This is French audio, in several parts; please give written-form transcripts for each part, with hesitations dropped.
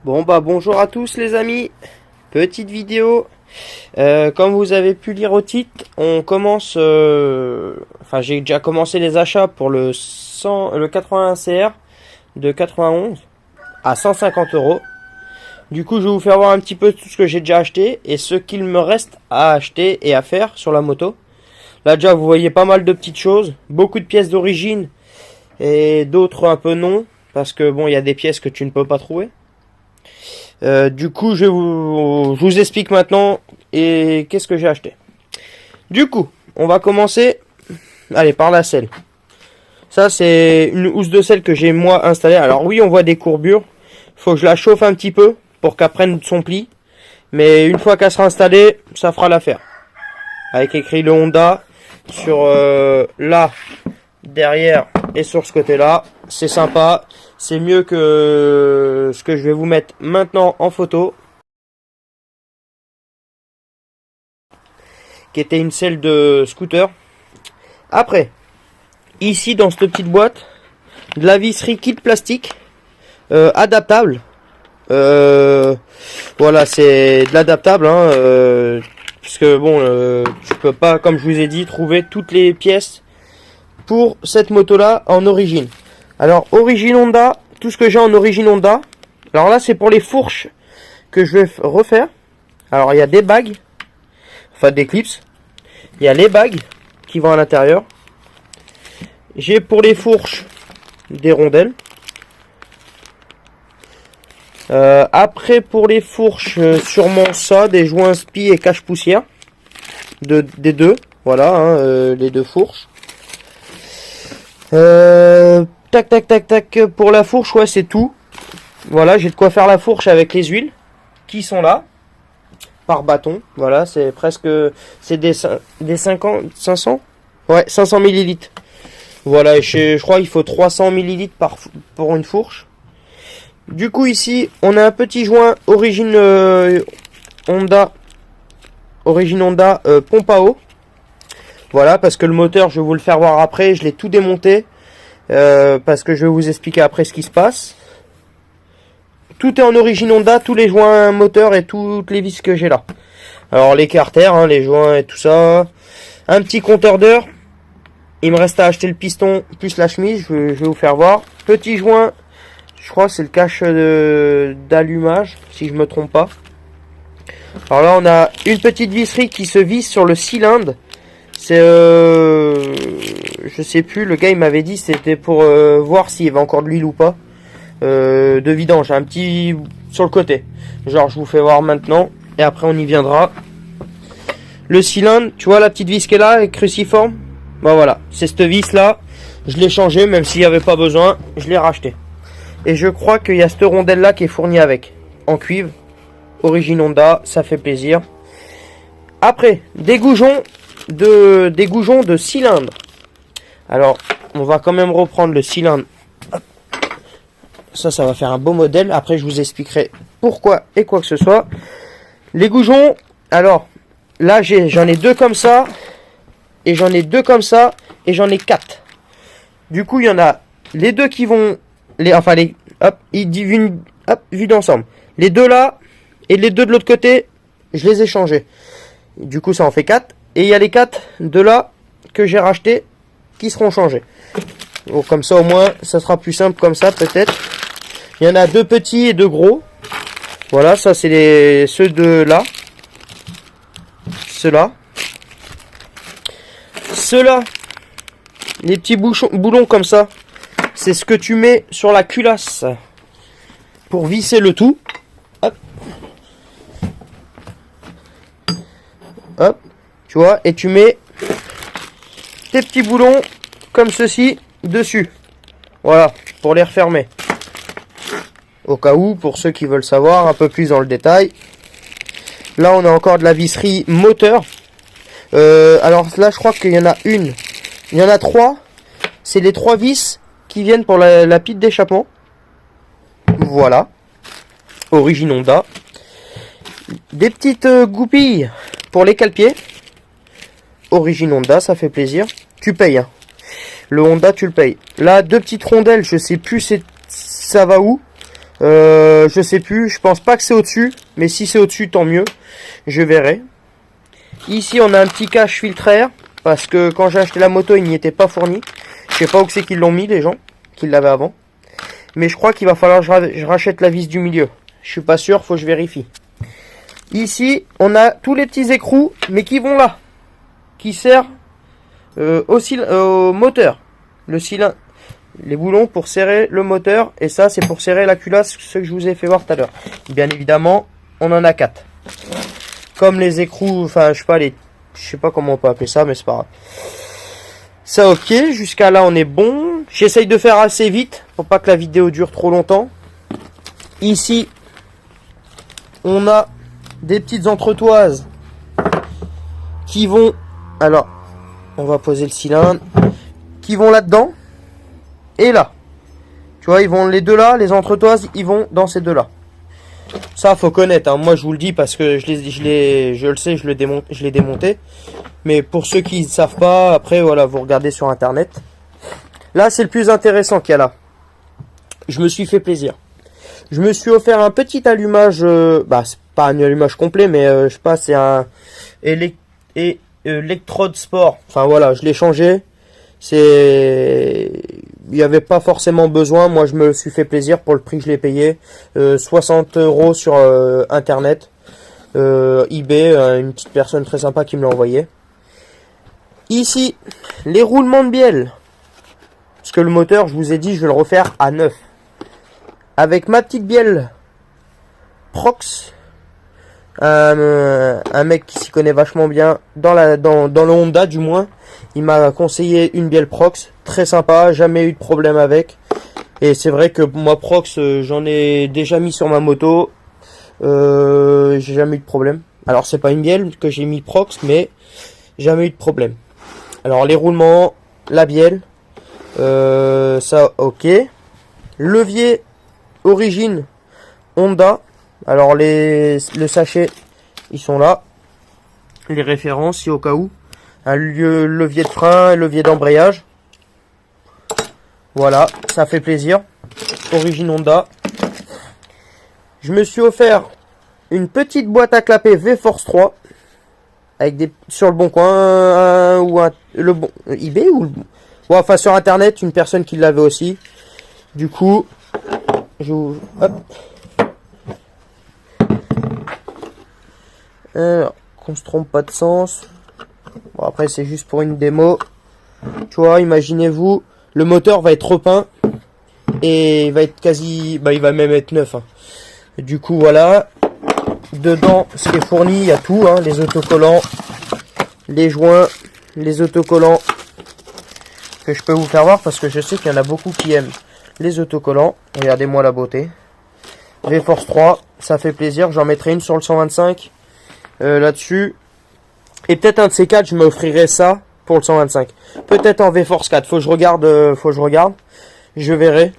Bon bah bonjour à tous les amis, petite vidéo, comme vous avez pu lire au titre, on commence, j'ai déjà commencé les achats pour le 81 CR de 91 à 150 euros. Du coup je vais vous faire voir un petit peu tout ce que j'ai déjà acheté et ce qu'il me reste à acheter et à faire sur la moto. Là déjà vous voyez pas mal de petites choses, beaucoup de pièces d'origine et d'autres un peu non, parce que bon il y a des pièces que tu ne peux pas trouver. Du coup, je vous explique maintenant et qu'est-ce que j'ai acheté. Du coup, on va commencer, allez, par la selle. Ça, c'est une housse de selle que j'ai moi installée. Alors oui, on voit des courbures. Faut que je la chauffe un petit peu pour qu'elle prenne son pli. Mais une fois qu'elle sera installée, ça fera l'affaire. Avec écrit le Honda sur là, derrière et sur ce côté-là. C'est sympa. C'est mieux que ce que je vais vous mettre maintenant en photo. Qui était une selle de scooter. Après, ici dans cette petite boîte, de la visserie kit plastique adaptable. Voilà, c'est de l'adaptable. Puisque bon, tu peux pas, comme je vous ai dit, trouver toutes les pièces pour cette moto-là en origine. Alors, origine Honda, tout ce que j'ai en origine Honda. Alors là, c'est pour les fourches que je vais refaire. Alors, il y a des bagues, enfin des clips. Il y a les bagues qui vont à l'intérieur. J'ai pour les fourches des rondelles. Après, pour les fourches, sûrement ça, des joints spi et cache-poussière. Des deux, voilà, les deux fourches. Tac, pour la fourche, ouais, c'est tout. Voilà, j'ai de quoi faire la fourche avec les huiles qui sont là, par bâton. Voilà, c'est presque, c'est des 50, 500 ouais, 500 millilitres. Voilà, je crois qu'il faut 300 millilitres pour une fourche. Du coup, ici, on a un petit joint origine Honda, pompe à eau. Voilà, parce que le moteur, je vais vous le faire voir après, je l'ai tout démonté. Parce que je vais vous expliquer après ce qui se passe. Tout est en origine Honda, tous les joints moteur et toutes les vis que j'ai là. Alors les carters, les joints et tout ça. Un petit compteur d'heure. Il me reste à acheter le piston plus la chemise, je vais vous faire voir. Petit joint, je crois que c'est le cache d'allumage, si je me trompe pas. Alors là on a une petite visserie qui se visse sur le cylindre. C'est je sais plus, le gars il m'avait dit c'était pour voir s'il y avait encore de l'huile ou pas. De vidange, un petit sur le côté. Genre je vous fais voir maintenant et après on y viendra. Le cylindre, tu vois la petite vis qui est là, avec cruciforme. Bah voilà, c'est cette vis là. Je l'ai changé même s'il n'y avait pas besoin, je l'ai racheté. Et je crois qu'il y a cette rondelle là qui est fournie avec, en cuivre. Origine Honda, ça fait plaisir. Après, des goujons de cylindre. Alors, on va quand même reprendre le cylindre. Ça va faire un beau modèle. Après, je vous expliquerai pourquoi et quoi que ce soit. Les goujons, alors, là, j'en ai deux comme ça. Et j'en ai deux comme ça. Et j'en ai quatre. Du coup, il y en a les deux qui vont... ils vident ensemble. Les deux là, et les deux de l'autre côté, je les ai changés. Du coup, ça en fait 4. Et il y a les 4 de là que j'ai racheté qui seront changés. Bon, comme ça, au moins, ça sera plus simple comme ça, peut-être. Il y en a deux petits et deux gros. Voilà, ça, c'est ceux de là. Ceux-là. Ceux-là, les petits boulons comme ça, c'est ce que tu mets sur la culasse pour visser le tout. Hop. Hop. Tu vois, et tu mets tes petits boulons comme ceci dessus. Voilà, pour les refermer. Au cas où, pour ceux qui veulent savoir un peu plus dans le détail. Là, on a encore de la visserie moteur. Alors là, je crois qu'il y en a une. Il y en a 3. C'est les 3 vis qui viennent pour la pile d'échappement. Voilà. Origine Honda. Des petites goupilles pour les cale-pieds. Origine Honda, ça fait plaisir. Tu payes, hein. Le Honda, tu le payes. Là, deux petites rondelles, je sais plus ça va où. Je sais plus, je pense pas que c'est au-dessus, mais si c'est au-dessus, tant mieux. Je verrai. Ici, on a un petit cache filtraire, parce que quand j'ai acheté la moto, il n'y était pas fourni. Je sais pas où c'est qu'ils l'ont mis, les gens, qui l'avaient avant. Mais je crois qu'il va falloir que je rachète la vis du milieu. Je suis pas sûr, faut que je vérifie. Ici, on a tous les petits écrous, mais qui vont là. Qui servent au moteur. Le cylindre. Les boulons pour serrer le moteur. Et ça, c'est pour serrer la culasse, ce que je vous ai fait voir tout à l'heure. Bien évidemment, on en a 4. Comme les écrous, enfin, je sais pas comment on peut appeler ça, mais c'est pas grave. Ça, ok. Jusqu'à là, on est bon. J'essaye de faire assez vite, pour pas que la vidéo dure trop longtemps. Ici, on a des petites entretoises qui vont... Alors, on va poser le cylindre. Qui vont là-dedans. Et là. Tu vois, ils vont les deux là, les entretoises, ils vont dans ces deux là. Ça, faut connaître, hein. Moi, je vous le dis parce que je le sais, je l'ai démonté. Mais pour ceux qui ne savent pas, après, voilà, vous regardez sur Internet. Là, c'est le plus intéressant qu'il y a là. Je me suis fait plaisir. Je me suis offert un petit allumage, c'est pas un allumage complet, mais je sais pas, c'est un électrode sport. Enfin, voilà, je l'ai changé. Il n'y avait pas forcément besoin. Moi, je me suis fait plaisir pour le prix que je l'ai payé. 60 € sur Internet. eBay, une petite personne très sympa qui me l'a envoyé. Ici, les roulements de bielle. Parce que le moteur, je vous ai dit, je vais le refaire à neuf. Avec ma petite bielle Prox. Un mec qui s'y connaît vachement bien dans le Honda du moins. Il m'a conseillé une bielle Prox, très sympa, jamais eu de problème avec. Et c'est vrai que moi Prox, j'en ai déjà mis sur ma moto, j'ai jamais eu de problème. Alors c'est pas une bielle que j'ai mis Prox, mais jamais eu de problème. Alors les roulements, la bielle, ça ok. Levier origine Honda. Alors le sachet, ils sont là. Les références, si au cas où. Un levier de frein, un levier d'embrayage. Voilà, ça fait plaisir. Origine Honda. Je me suis offert une petite boîte à clapper V-Force 3. Avec sur le bon coin, le bon eBay ou ouais, enfin sur Internet, une personne qui l'avait aussi. Du coup, hop. Alors, qu'on se trompe pas de sens. Bon, après, c'est juste pour une démo. Tu vois, imaginez-vous, le moteur va être repeint. Et il va être quasi... il va même être neuf. Hein. Du coup, voilà. Dedans, ce qui est fourni, il y a tout. Hein, les autocollants, les joints, les autocollants. Que je peux vous faire voir parce que je sais qu'il y en a beaucoup qui aiment les autocollants. Regardez-moi la beauté. V-Force 3, ça fait plaisir. J'en mettrai une sur le 125. Là-dessus. Et peut-être un de ces quatre, je m'offrirai ça pour le 125. Peut-être en V-Force 4. Faut que je regarde. Je verrai.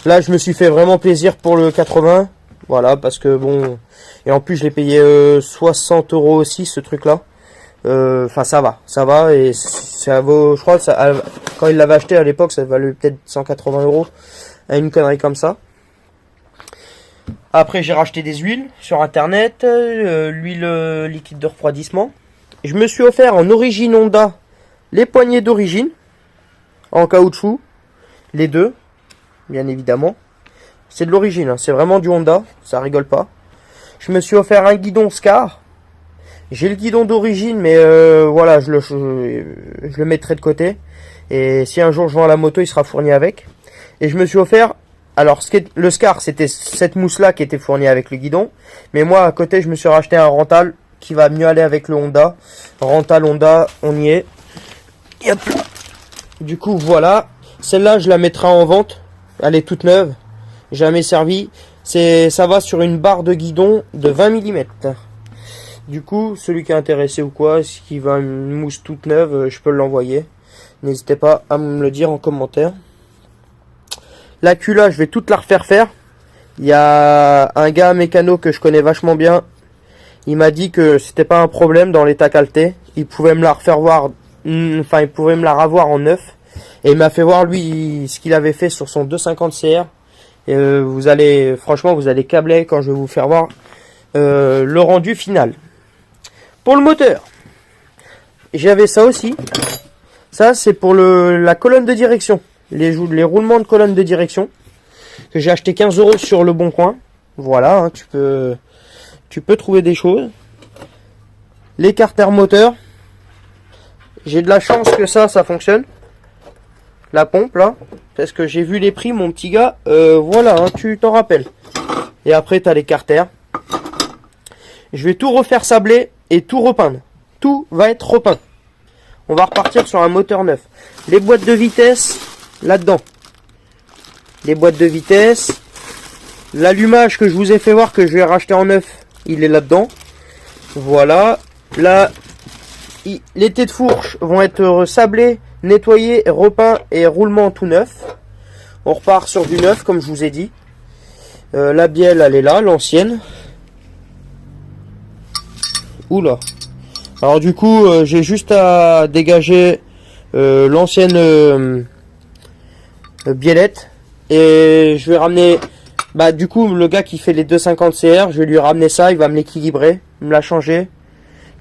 Là, je me suis fait vraiment plaisir pour le 80. Voilà, parce que bon... Et en plus, je l'ai payé 60 € aussi, ce truc-là. Enfin, ça va. Et ça vaut... Je crois que ça, quand il l'avait acheté à l'époque, ça valait peut-être 180 €. Une connerie comme ça. Après, j'ai racheté des huiles sur Internet. L'huile liquide de refroidissement. Je me suis offert en origine Honda les poignées d'origine en caoutchouc, les deux, bien évidemment. C'est de l'origine, hein, c'est vraiment du Honda, ça rigole pas. Je me suis offert un guidon Scar. J'ai le guidon d'origine, mais voilà, je le mettrai de côté. Et si un jour je vends la moto, il sera fourni avec. Et je me suis offert, alors le Scar, c'était cette mousse-là qui était fournie avec le guidon. Mais moi, à côté, je me suis racheté un Rental qui va mieux aller avec le Honda. Rental Honda, on y est. Et hop là. Du coup, voilà. Celle-là, je la mettrai en vente. Elle est toute neuve. Jamais servie. Ça va sur une barre de guidon de 20 mm. Du coup, celui qui est intéressé ou quoi, qui veut une mousse toute neuve, je peux l'envoyer. N'hésitez pas à me le dire en commentaire. La culasse, je vais toute la refaire faire. Il y a un gars mécano que je connais vachement bien. Il m'a dit que c'était pas un problème dans l'état qualité. Il pouvait me la refaire voir, enfin il pouvait me la revoir en neuf. Et il m'a fait voir lui ce qu'il avait fait sur son 250 CR. Vous allez, franchement, vous allez câbler quand je vais vous faire voir le rendu final. Pour le moteur, j'avais ça aussi. Ça, c'est pour la colonne de direction. Les roulements de colonne de direction. Que j'ai acheté 15 € sur le Bon Coin. Voilà, hein, tu peux trouver des choses. L'écarteur moteur. J'ai de la chance que ça fonctionne. La pompe, là. Parce que j'ai vu les prix, mon petit gars. Voilà, hein, tu t'en rappelles. Et après, tu as l'écarteur. Je vais tout refaire sabler et tout repeindre. Tout va être repeint. On va repartir sur un moteur neuf. Les boîtes de vitesse, là-dedans. Les boîtes de vitesse. L'allumage que je vous ai fait voir que je vais racheter en neuf, il est là-dedans. Voilà. Là, les têtes de fourche vont être sablées, nettoyées, repeints et roulement tout neuf. On repart sur du neuf, comme je vous ai dit. La bielle, elle est là, l'ancienne. Oula. Alors du coup, j'ai juste à dégager l'ancienne biellette. Et je vais ramener... Bah du coup, le gars qui fait les 250 CR, je vais lui ramener ça, il va me l'équilibrer, me la changer.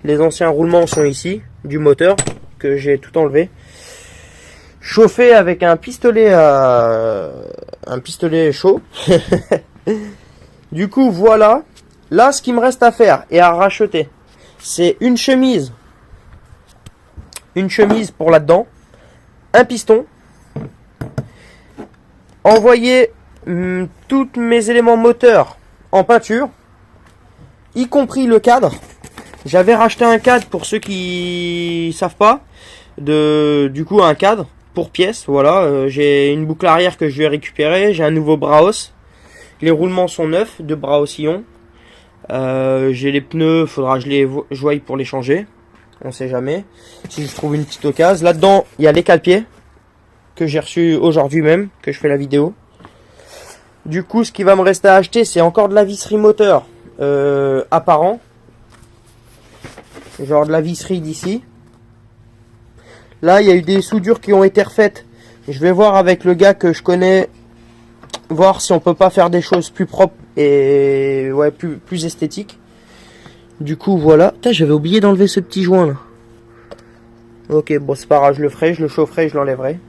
Les anciens roulements sont ici, du moteur, que j'ai tout enlevé. Chauffé avec un pistolet chaud. Du coup, voilà. Là, ce qu'il me reste à faire et à racheter, c'est une chemise. Une chemise pour là-dedans. Un piston. Envoyer tous mes éléments moteurs en peinture, y compris le cadre. J'avais racheté un cadre pour ceux qui savent pas. Du coup, un cadre pour pièce. Voilà, j'ai une boucle arrière que je vais récupérer. J'ai un nouveau Braos. Les roulements sont neufs de Braosillon. J'ai les pneus, faudra que je voie pour les changer. On sait jamais. Si je trouve une petite occasion. Là-dedans, il y a les cale-pieds que j'ai reçu aujourd'hui même, que je fais la vidéo. Du coup, ce qui va me rester à acheter, c'est encore de la visserie moteur apparent. Genre de la visserie d'ici. Là, il y a eu des soudures qui ont été refaites. Je vais voir avec le gars que je connais, voir si on peut pas faire des choses plus propres et ouais, plus esthétiques. Du coup, voilà. J'avais oublié d'enlever ce petit joint là. Ok, bon, c'est pas grave, je le ferai, je le chaufferai, je l'enlèverai.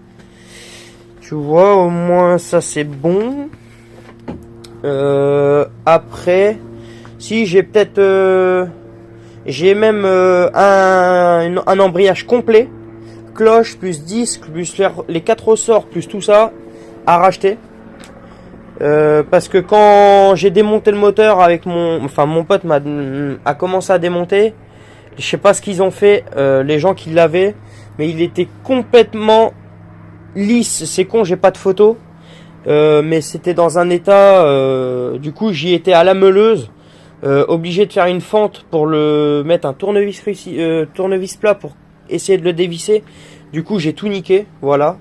Tu vois, au moins ça c'est bon. Après, si j'ai peut-être... j'ai même un embrayage complet. Cloche, plus disque, plus les 4 ressorts, plus tout ça, à racheter. Parce que quand j'ai démonté le moteur avec mon pote a commencé à démonter. Je sais pas ce qu'ils ont fait, les gens qui l'avaient, mais il était complètement lisse. C'est con, j'ai pas de photo, mais c'était dans un état. Du coup, j'y étais à la meuleuse, obligé de faire une fente pour le mettre un tournevis plat pour essayer de le dévisser. Du coup, j'ai tout niqué, voilà.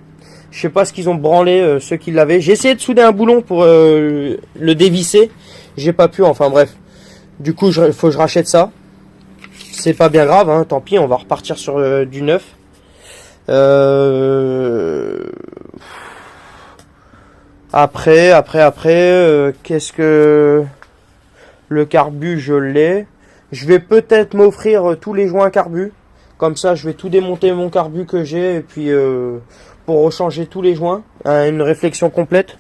Je sais pas ce qu'ils ont branlé, ceux qui l'avaient. J'ai essayé de souder un boulon pour le dévisser, j'ai pas pu. Enfin bref, du coup, faut que je rachète ça. C'est pas bien grave, hein, tant pis, on va repartir sur du neuf. Après, qu'est-ce que... Le carbu, je l'ai. Je vais peut-être m'offrir tous les joints carbu. Comme ça, je vais tout démonter mon carbu que j'ai. Et puis, pour rechanger tous les joints. Une réflexion complète.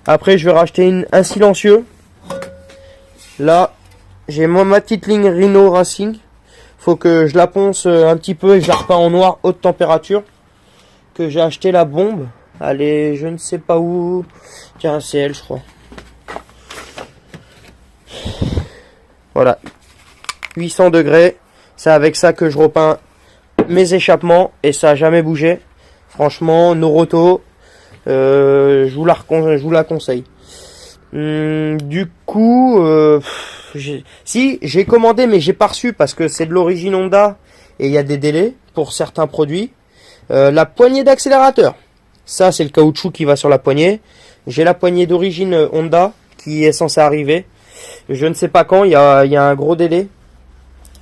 Après, je vais racheter un silencieux. Là, j'ai ma petite ligne Rhino Racing. Faut que je la ponce un petit peu et je la repeins en noir haute température. Que j'ai acheté la bombe. Allez, je ne sais pas où. Tiens, c'est elle, je crois. Voilà. 800 degrés. C'est avec ça que je repeins mes échappements. Et ça n'a jamais bougé. Franchement, Noroto. Je vous la conseille. Du coup, j'ai commandé, mais j'ai pas reçu parce que c'est de l'origine Honda et il y a des délais pour certains produits. La poignée d'accélérateur, ça c'est le caoutchouc qui va sur la poignée. J'ai la poignée d'origine Honda qui est censée arriver. Je ne sais pas quand, il y a un gros délai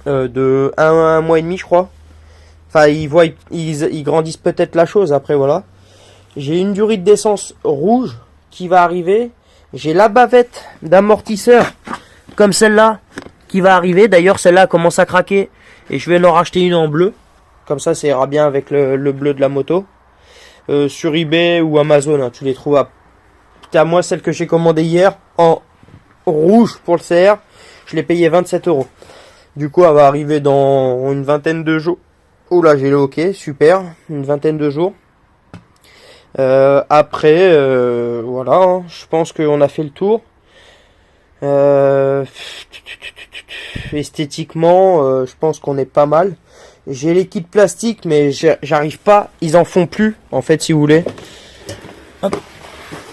de un mois et demi, je crois. Enfin, ils grandissent peut-être la chose après, voilà. J'ai une durite d'essence rouge qui va arriver. J'ai la bavette d'amortisseur comme celle-là qui va arriver. D'ailleurs, celle-là commence à craquer et je vais en racheter une en bleu. Comme ça ira bien avec le bleu de la moto. Sur eBay ou Amazon, hein, tu les trouves à moi, celle que j'ai commandée hier en rouge pour le CR, je l'ai payé 27 €. Du coup, elle va arriver dans une vingtaine de jours. Oh là, j'ai le OK, super, une vingtaine de jours. Après, voilà, hein, je pense qu'on a fait le tour. Esthétiquement, je pense qu'on est pas mal. J'ai les kits plastiques, mais j'arrive pas. Ils en font plus, en fait, si vous voulez. Hop.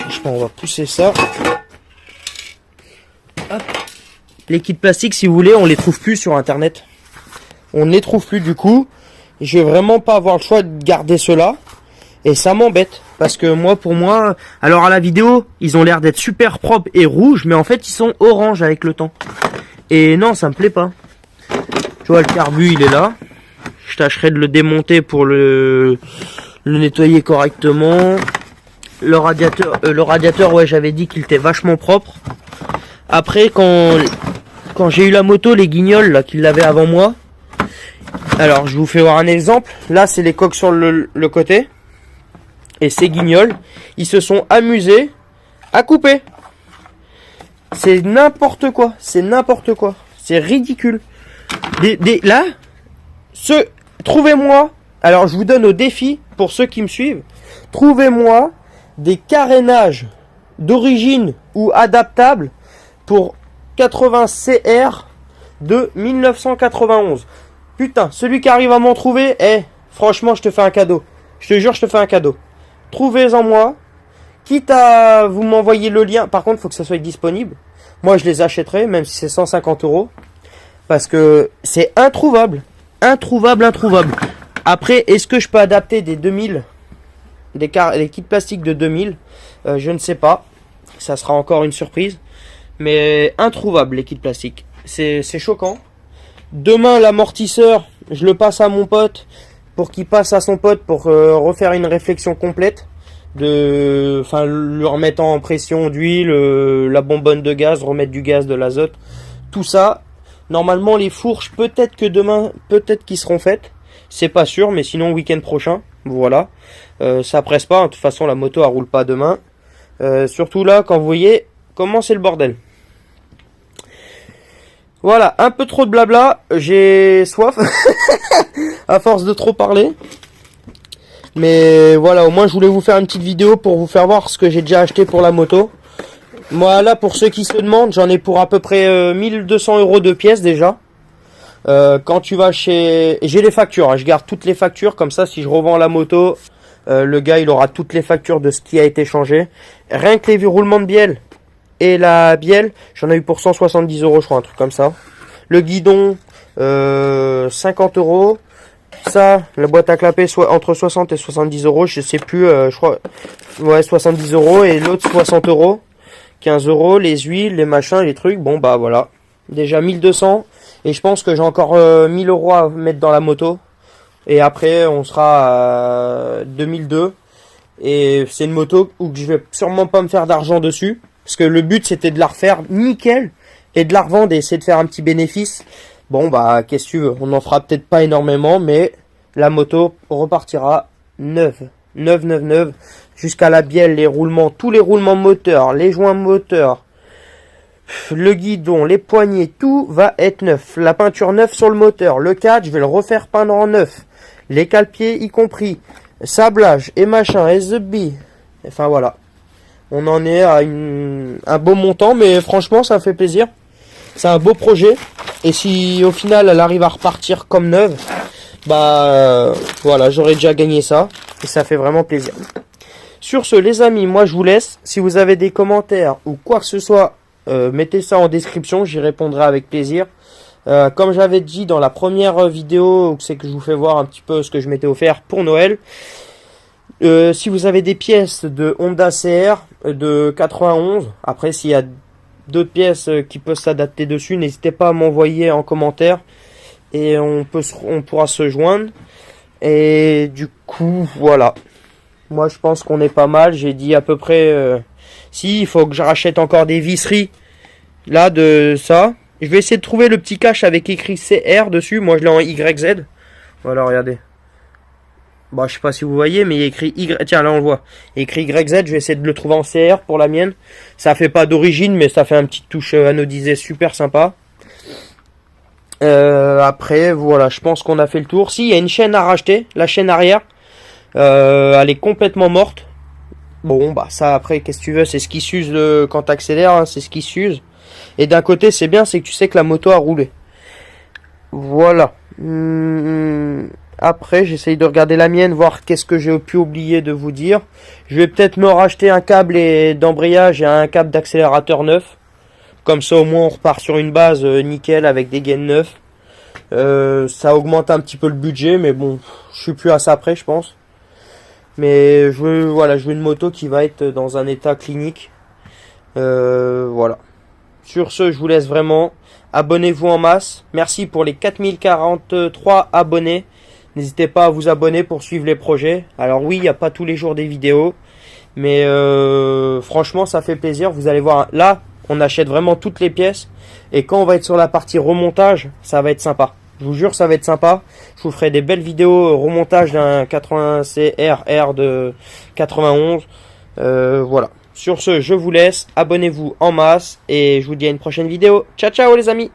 Je pense on va pousser ça. Hop. Les kits plastiques, si vous voulez, on les trouve plus sur Internet. On ne les trouve plus, du coup. Je vais vraiment pas avoir le choix de garder ceux-là. Et ça m'embête. Parce que moi, pour moi... Alors, à la vidéo, ils ont l'air d'être super propres et rouges. Mais en fait, ils sont orange avec le temps. Et non, ça me plaît pas. Tu vois, le carbu, il est là. Je tâcherai de le démonter pour le nettoyer correctement. Le radiateur, ouais, j'avais dit qu'il était vachement propre. Après, quand j'ai eu la moto, les guignols là qu'il avait avant moi. Alors, je vous fais voir un exemple. Là, c'est les coques sur le côté. Et ces guignols, ils se sont amusés à couper. C'est n'importe quoi. C'est n'importe quoi. C'est ridicule. Là, trouvez-moi, alors je vous donne au défi, pour ceux qui me suivent, trouvez-moi des carénages d'origine ou adaptables pour 80 CR de 1991. Putain, celui qui arrive à m'en trouver, franchement, je te fais un cadeau. Je te jure, je te fais un cadeau. Trouvez-en moi, quitte à vous m'envoyer le lien. Par contre, il faut que ça soit disponible. Moi, je les achèterai, même si c'est 150 €. Parce que c'est introuvable. Introuvable. Après, est-ce que je peux adapter des 2000, les kits plastiques de 2000 je ne sais pas. Ça sera encore une surprise. Mais introuvable, les kits plastiques. C'est choquant. Demain, l'amortisseur, je le passe à mon pote pour qu'il passe à son pote pour refaire une réflexion complète. Enfin, lui remettre en pression d'huile, la bonbonne de gaz, remettre du gaz, de l'azote. Tout ça. Normalement, les fourches, peut-être que demain, peut-être qu'ils seront faites. C'est pas sûr, mais sinon, week-end prochain. Voilà. Ça presse pas. De toute façon, la moto, elle roule pas demain. Surtout là, quand vous voyez comment c'est le bordel. Voilà, un peu trop de blabla. J'ai soif. À force de trop parler. Mais voilà, au moins, je voulais vous faire une petite vidéo pour vous faire voir ce que j'ai déjà acheté pour la moto. Moi là, pour ceux qui se demandent, j'en ai pour à peu près 1200 € de pièces déjà. Quand tu vas chez... J'ai les factures, hein, je garde toutes les factures, comme ça si je revends la moto, le gars il aura toutes les factures de ce qui a été changé. Rien que les roulements de bielle et la bielle, j'en ai eu pour 170 €, je crois, un truc comme ça. Le guidon, 50 €. Ça, la boîte à clapper, soit entre 60 et 70 €, je sais plus, je crois, ouais, 70 € et l'autre 60 €. 15 €, les huiles, les machins, les trucs. Bon, bah voilà. Déjà 1200. Et je pense que j'ai encore 1000 € à mettre dans la moto. Et après, on sera à 2002. Et c'est une moto où je vais sûrement pas me faire d'argent dessus. Parce que le but, c'était de la refaire nickel. Et de la revendre et essayer de faire un petit bénéfice. Bon, bah, qu'est-ce que tu veux? On n'en fera peut-être pas énormément. Mais la moto repartira neuve. Neuve. Jusqu'à la bielle, les roulements, tous les roulements moteurs, les joints moteurs, le guidon, les poignées, tout va être neuf. La peinture neuve sur le moteur, le cadre, je vais le refaire peindre en neuf. Les cale-pieds y compris, sablage et machin, SB. Enfin voilà. On en est à un beau montant, mais franchement ça fait plaisir. C'est un beau projet. Et si au final elle arrive à repartir comme neuve, bah voilà, j'aurais déjà gagné ça. Et ça fait vraiment plaisir. Sur ce, les amis, moi je vous laisse. Si vous avez des commentaires ou quoi que ce soit, mettez ça en description, j'y répondrai avec plaisir. Comme j'avais dit dans la première vidéo, c'est que je vous fais voir un petit peu ce que je m'étais offert pour Noël. Si vous avez des pièces de Honda CR de 91, après s'il y a d'autres pièces qui peuvent s'adapter dessus, n'hésitez pas à m'envoyer en commentaire et on pourra se joindre. Et du coup, voilà. Moi, je pense qu'on est pas mal. J'ai dit à peu près Si, il faut que je rachète encore des visseries. Là, de ça. Je vais essayer de trouver le petit cache avec écrit CR dessus. Moi, je l'ai en YZ. Voilà, regardez. Bon, je sais pas si vous voyez, mais il y a écrit Y. Tiens, là, on le voit. Il y a écrit YZ. Je vais essayer de le trouver en CR pour la mienne. Ça fait pas d'origine, mais ça fait un petit touche anodisé super sympa. Après, voilà, je pense qu'on a fait le tour. Si, il y a une chaîne à racheter. La chaîne arrière. Elle est complètement morte. Bon, bah ça après, qu'est-ce que tu veux, c'est ce qui s'use quand t'accélères, hein, c'est ce qui s'use. Et d'un côté, c'est bien, c'est que tu sais que la moto a roulé. Voilà. Après, j'essaye de regarder la mienne, voir qu'est-ce que j'ai pu oublier de vous dire. Je vais peut-être me racheter un câble d'embrayage et un câble d'accélérateur neuf. Comme ça, au moins, on repart sur une base nickel avec des gaines neufs. Ça augmente un petit peu le budget, mais bon, je suis plus à ça après, je pense. Mais je veux une moto qui va être dans un état clinique. Voilà. Sur ce, je vous laisse vraiment. Abonnez-vous en masse. Merci pour les 4043 abonnés. N'hésitez pas à vous abonner pour suivre les projets. Alors oui, il n'y a pas tous les jours des vidéos. Mais franchement, ça fait plaisir. Vous allez voir, là, on achète vraiment toutes les pièces. Et quand on va être sur la partie remontage, ça va être sympa. Je vous jure, ça va être sympa. Je vous ferai des belles vidéos remontage d'un 80 CRR de 91. Voilà. Sur ce, je vous laisse. Abonnez-vous en masse. Et je vous dis à une prochaine vidéo. Ciao, ciao les amis!